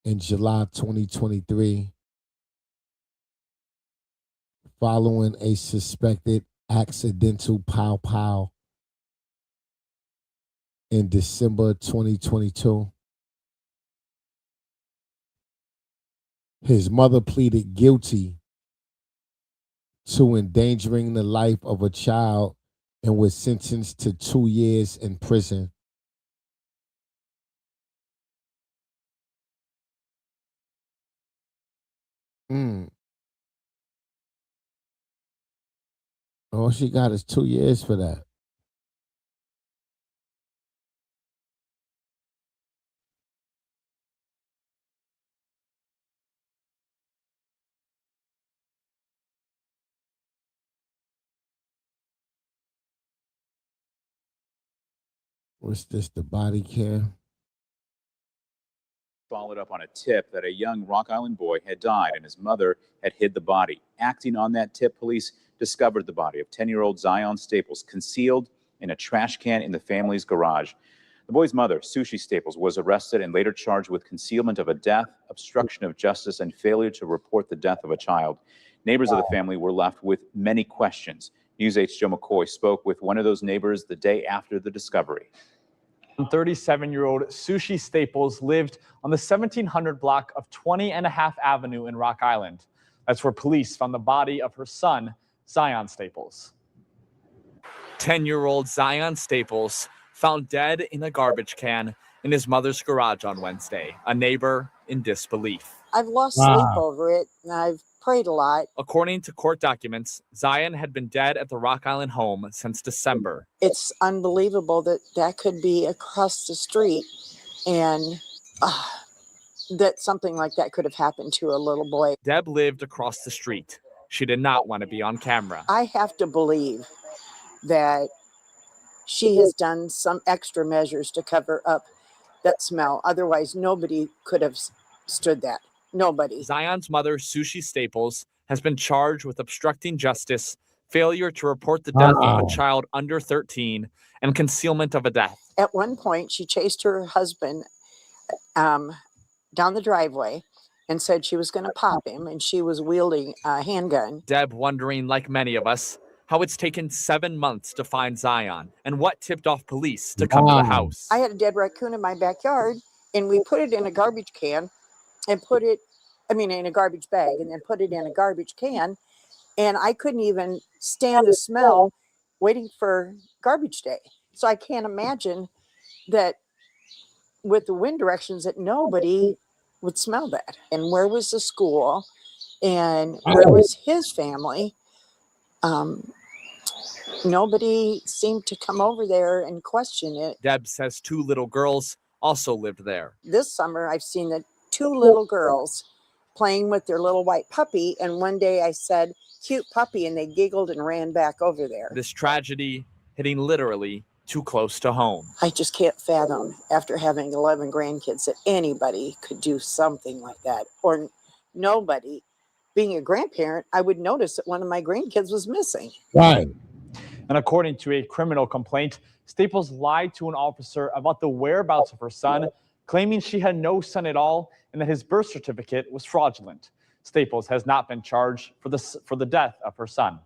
in July 2023 following a suspected accidental pow in December 2022. His mother pleaded guilty to endangering the life of a child and was sentenced to 2 years in prison. All she got is 2 years for that. What's this, the body cam? Followed up on a tip that a young Rock Island boy had died and his mother had hid the body. Acting on that tip, police discovered the body of 10-year-old Zion Staples concealed in a trash can in the family's garage. The boy's mother, Sushi Staples, was arrested and later charged with concealment of a death, obstruction of justice, and failure to report the death of a child. Neighbors of the family were left with many questions. News 8's Joe McCoy spoke with one of those neighbors the day after the discovery. 37-year-old Sushi Staples lived on the 1700 block of 20.5 Avenue in Rock Island. That's where police found the body of her son, Zion Staples. 10-year-old Zion Staples found dead in a garbage can in his mother's garage on Wednesday, a neighbor in disbelief. I've lost sleep over it, and I've prayed a lot. According to court documents, Zion had been dead at the Rock Island home since December. It's unbelievable that that could be across the street, and that something like that could have happened to a little boy. Deb lived across the street. She did not want to be on camera. I have to believe that she has done some extra measures to cover up that smell. Otherwise, nobody could have stood that. Nobody. Zion's mother, Sushi Staples, has been charged with obstructing justice, failure to report the death of a child under 13, and concealment of a death. At one point, she chased her husband down the driveway and said she was going to pop him, and she was wielding a handgun. Deb wondering, like many of us, how it's taken 7 months to find Zion and what tipped off police to come to the house. I had a dead raccoon in my backyard, and we put it in a garbage can and in a garbage bag, and then put it in a garbage can. And I couldn't even stand the smell waiting for garbage day. So I can't imagine that with the wind directions that nobody would smell that. And where was the school? And where was his family? Nobody seemed to come over there and question it. Deb says 2 little girls also lived there. This summer, I've seen the 2 little girls playing with their little white puppy. And one day I said, "Cute puppy," and they giggled and ran back over there. This tragedy hitting literally too close to home. I just can't fathom, after having 11 grandkids, that anybody could do something like that, or nobody being a grandparent, I would notice that one of my grandkids was missing. Right. And according to a criminal complaint, Staples lied to an officer about the whereabouts of her son, claiming she had no son at all and that his birth certificate was fraudulent. Staples has not been charged for the death of her son.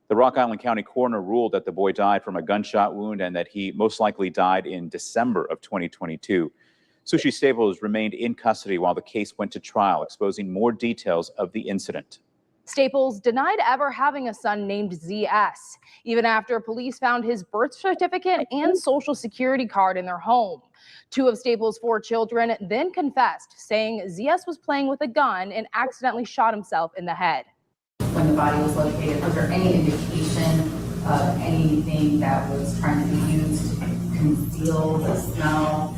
The Rock Island County coroner ruled that the boy died from a gunshot wound and that he most likely died in December of 2022. Sushi Staples remained in custody while the case went to trial, exposing more details of the incident. Staples denied ever having a son named ZS, even after police found his birth certificate and social security card in their home. 2 of Staples' 4 children then confessed, saying ZS was playing with a gun and accidentally shot himself in the head. When the body was located, was there any indication of anything that was trying to be used to conceal the smell?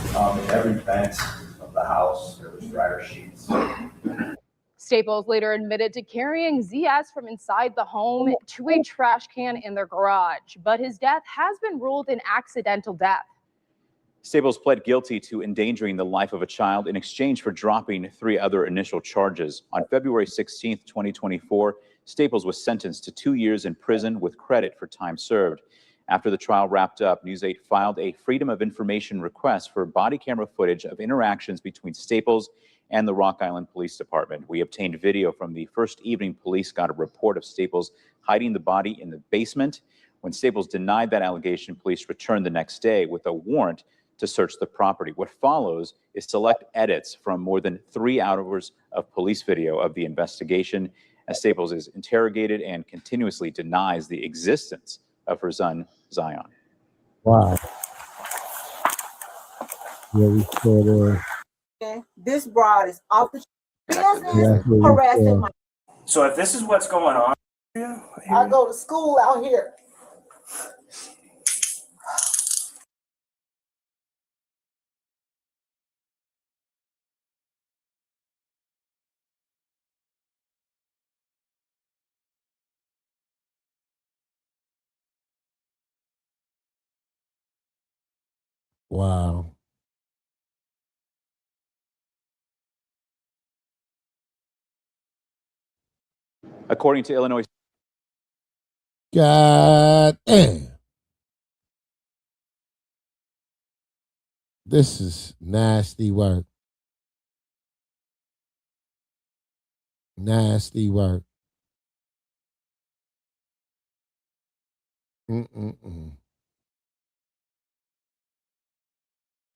In every vent of the house, there was dryer sheets. Staples later admitted to carrying ZS from inside the home to a trash can in their garage, but his death has been ruled an accidental death. Staples pled guilty to endangering the life of a child in exchange for dropping 3 other initial charges. On February 16, 2024, Staples was sentenced to 2 years in prison with credit for time served. After the trial wrapped up, News 8 filed a Freedom of Information request for body camera footage of interactions between Staples and the Rock Island Police Department. We obtained video from the first evening police got a report of Staples hiding the body in the basement. When Staples denied that allegation, police returned the next day with a warrant to search the property. What follows is select edits from more than 3 hours of police video of the investigation, as Staples is interrogated and continuously denies the existence of her son, Zion. Wow. Yeah, we saw This broad is off the business, Yeah, harassing my. So if this is what's going on, I go to school out here. Wow. According to Illinois. God damn. This is nasty work. Nasty work.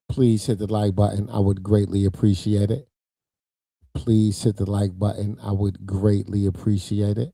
Please hit the like button. I would greatly appreciate it. Please hit the like button. I would greatly appreciate it.